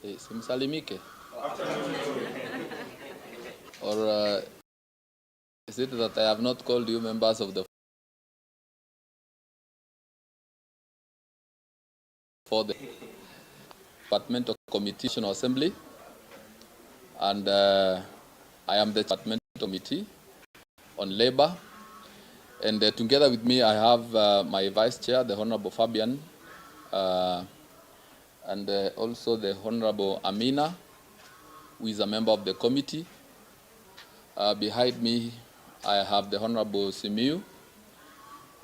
Simsalimike? Or is it that I have not called you members of the Departmental Committee Assembly, and I am the Departmental Committee on Labor, and together with me I have my Vice Chair, the Honorable Fabian, and also the Honorable Amina, who is a member of the committee. Behind me I have the Honorable Simiu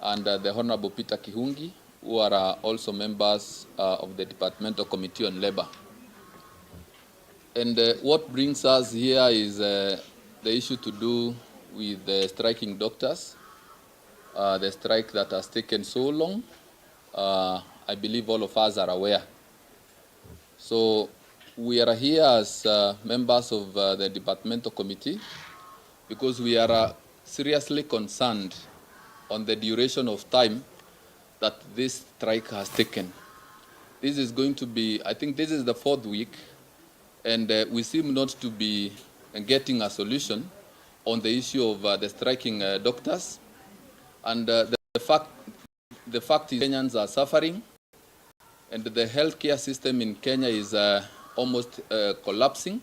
and the Honorable Peter Kihungi, who are also members of the Departmental Committee on Labor. And what brings us here is the issue to do with the striking doctors, the strike that has taken so long. I believe all of us are aware. So we are here as members of the Departmental Committee because we are seriously concerned on the duration of time that this strike has taken. This is going to be, I think this is the 4th week, and we seem not to be getting a solution on the issue of the striking doctors. And the fact is Kenyans are suffering, and the healthcare system in Kenya is almost collapsing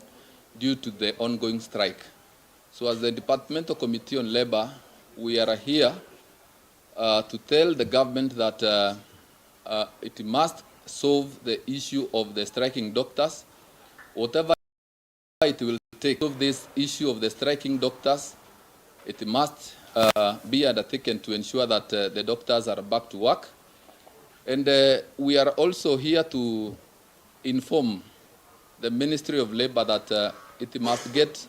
due to the ongoing strike. So as the Departmental Committee on Labor, we are here to tell the government that it must solve the issue of the striking doctors. Whatever it will take to solve this issue of the striking doctors, it must be undertaken to ensure that the doctors are back to work. And we are also here to inform the Ministry of Labor that it must get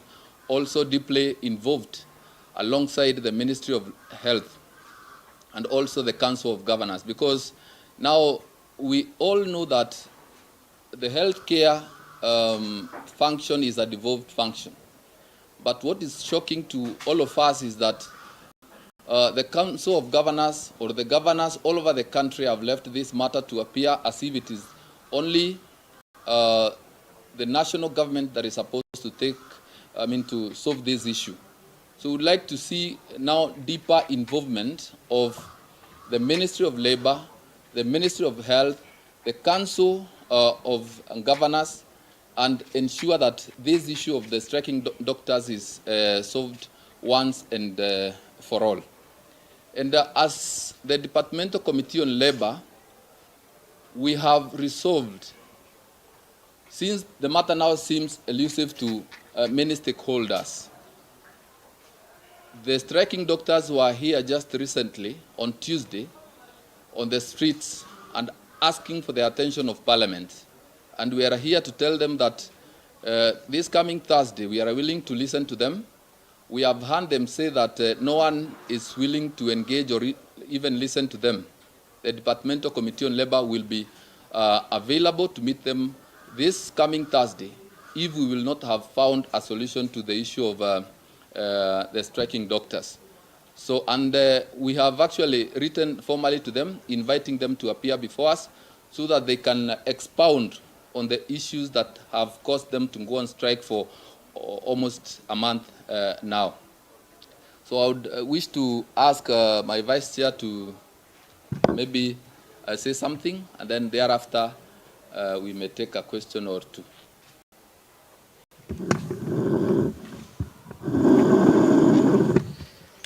also deeply involved alongside the Ministry of Health and also the Council of Governors, because now we all know that the healthcare function is a devolved function. But what is shocking to all of us is that the Council of Governors or the governors all over the country have left this matter to appear as if it is only the national government that is supposed to to solve this issue. So we'd like to see now deeper involvement of the Ministry of Labor, the Ministry of Health, the Council of Governors, and ensure that this issue of the striking doctors is solved once and for all. And as the Departmental Committee on Labor, we have resolved, since the matter now seems elusive to many stakeholders. The striking doctors were here just recently, on Tuesday, on the streets and asking for the attention of Parliament. And we are here to tell them that this coming Thursday, we are willing to listen to them. We have heard them say that no one is willing to engage or even listen to them. The Departmental Committee on Labor will be available to meet them this coming Thursday if we will not have found a solution to the issue of the striking doctors. So, and we have actually written formally to them, inviting them to appear before us so that they can expound on the issues that have caused them to go on strike for almost a month now. So I would wish to ask my Vice Chair to maybe say something, and then thereafter we may take a question or two.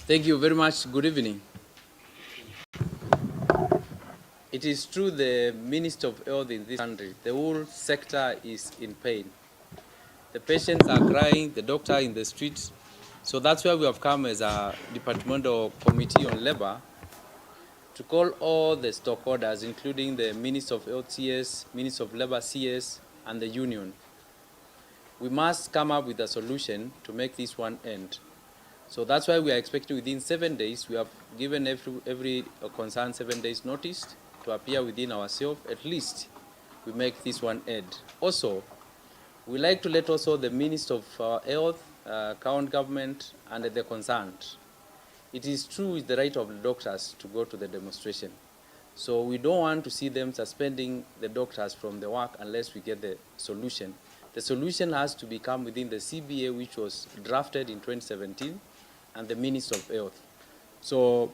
Thank you very much. Good evening. It is true the Minister of Health in this country, the whole sector is in pain. The patients are crying, the doctor in the streets. So that's why we have come as a Departmental Committee on Labor to call all the stockholders, including the Minister of Health CS, Minister of Labor CS, and the union. We must come up with a solution to make this one end. So that's why we are expecting within 7 days. We have given every concerned 7 days notice to appear within ourselves. At least we make this one end. Also, we like to let also the Minister of Health, County Government, and the concerned. It is true it's the right of the doctors to go to the demonstration. So we don't want to see them suspending the doctors from the work unless we get the solution. The solution has to become within the CBA, which was drafted in 2017, and the Minister of Health. So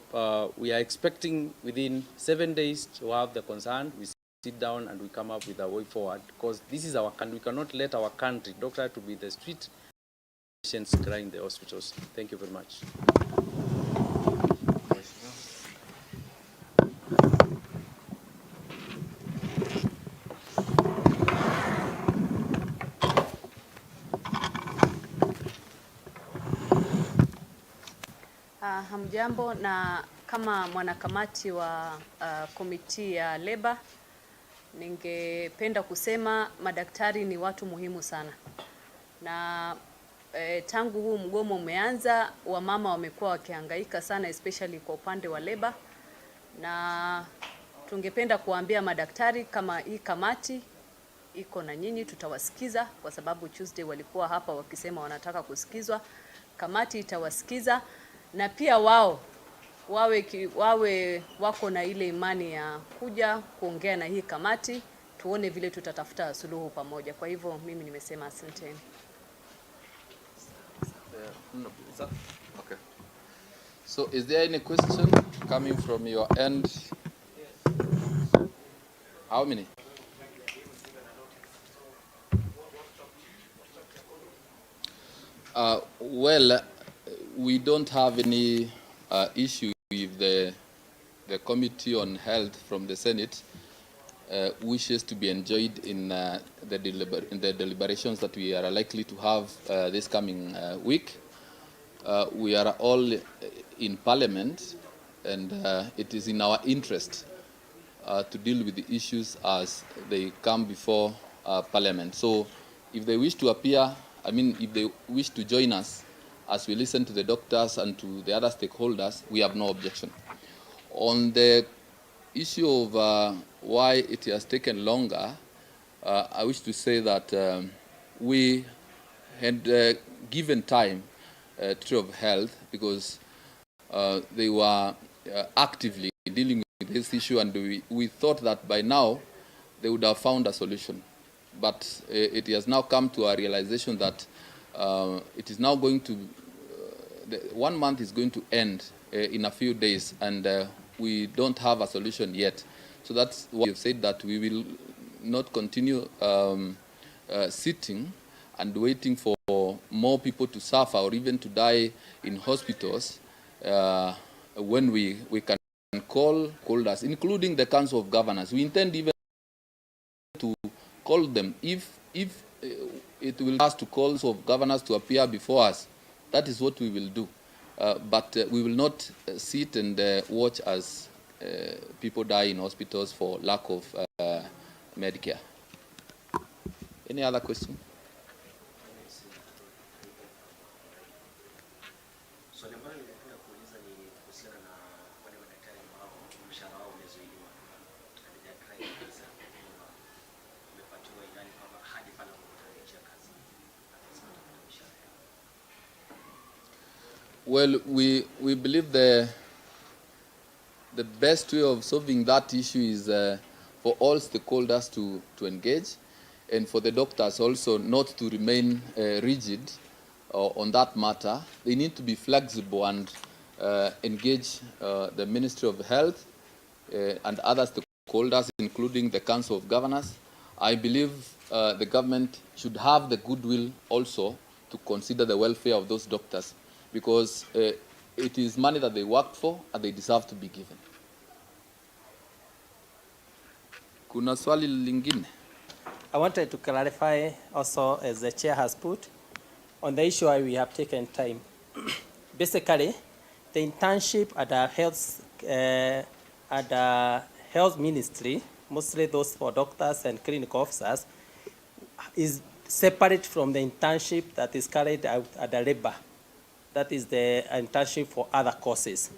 we are expecting within 7 days to have the concern. We sit down and we come up with a way forward, because this is our country. We cannot let our country, doctor, to be the street, patients crying in the hospitals. Thank you very much. Hamjambo, na kama mwanakamati wa komiti ya Leba, ningependa kusema madaktari ni watu muhimu sana. Na tangu huu mgomo umeanza, wamama wamekuwa wakihangaika sana, especially kwa upande wa Leba. Na tungependa kuambia madaktari kama hii kamati iko na nyinyi, tutawasikiza, kwa sababu Tuesday walikuwa hapa wakisema wanataka kusikizwa. Kamati itawasikiza, na pia wawe wako na ile imani ya kuja kuongea na hii kamati, tuone vile tutatafuta suluhu pamoja. Kwa hivyo mimi nimesema asanteni. Okay. So is there any question coming from your end? Yes. How many? Well, we don't have any issue with the Committee on Health from the Senate wishes to be enjoyed in the deliberations that we are likely to have this coming week. We are all in Parliament, and it is in our interest to deal with the issues as they come before Parliament. So if they wish to appear, if they wish to join us as we listen to the doctors and to the other stakeholders, we have no objection. On the issue of why it has taken longer, I wish to say that we had given time to of Health, because they were actively dealing with this issue, and we thought that by now they would have found a solution. But it has now come to a realization that it is now going to, 1 month is going to end in a few days, and we don't have a solution yet. So that's why we've said that we will not continue sitting and waiting for more people to suffer or even to die in hospitals when we can call us, including the Council of Governors. We intend even to call them if it will ask to call of governors to appear before us. That is what we will do. But we will not sit and watch as people die in hospitals for lack of Medicare. Any other question? Well, we believe the best way of solving that issue is for all stakeholders to engage, and for the doctors also not to remain rigid on that matter. They need to be flexible and engage the Ministry of Health and other stakeholders, including the Council of Governors. I believe the government should have the goodwill also to consider the welfare of those doctors, because it is money that they worked for and they deserve to be given. Kuna swali lingine? I wanted to clarify also, as the chair has put, on the issue why we have taken time. Basically, the internship at the health ministry, mostly those for doctors and clinical officers, is separate from the internship that is carried out at the Labor. That is the internship for other courses.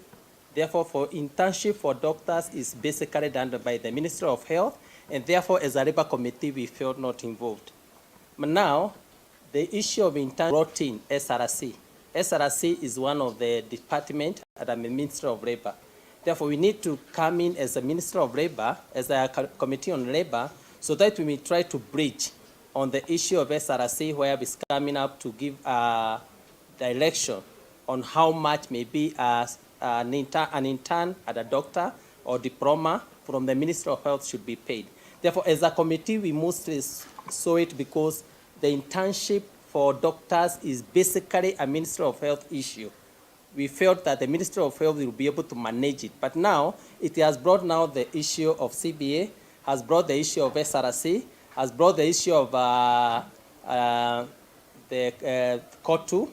Therefore, for internship for doctors is basically done by the Ministry of Health, and therefore, as a Labor committee, we felt not involved. But now, the issue of internship brought in SRC. SRC is one of the departments at the Ministry of Labor. Therefore, we need to come in as a Minister of Labor, as a Committee on Labor, so that we may try to bridge on the issue of SRC, where it's coming up to give a direction on how much maybe an intern at a doctor or diploma from the Ministry of Health should be paid. Therefore, as a committee, we mostly saw it because the internship for doctors is basically a Ministry of Health issue. We felt that the Ministry of Health will be able to manage it. But now, it has brought now the issue of CBA, has brought the issue of SRC, has brought the issue of the COTU,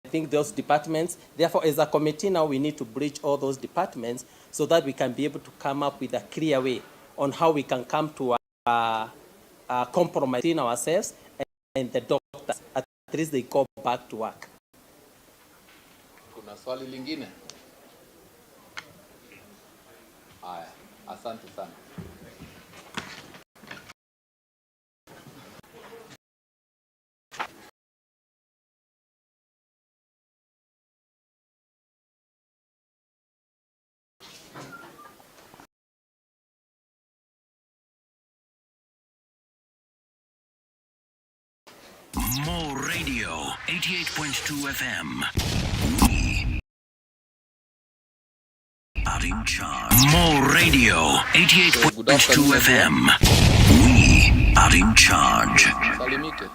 I think those departments. Therefore, as a committee now, we need to bridge all those departments so that we can be able to come up with a clear way on how we can come to a compromise in ourselves and the doctors. At least they go back to work. Kuna swali lingine? Haya, asante sana. More Radio, 88.2 FM. We are in charge. More Radio, 88.2 FM. We are in charge. Salimike.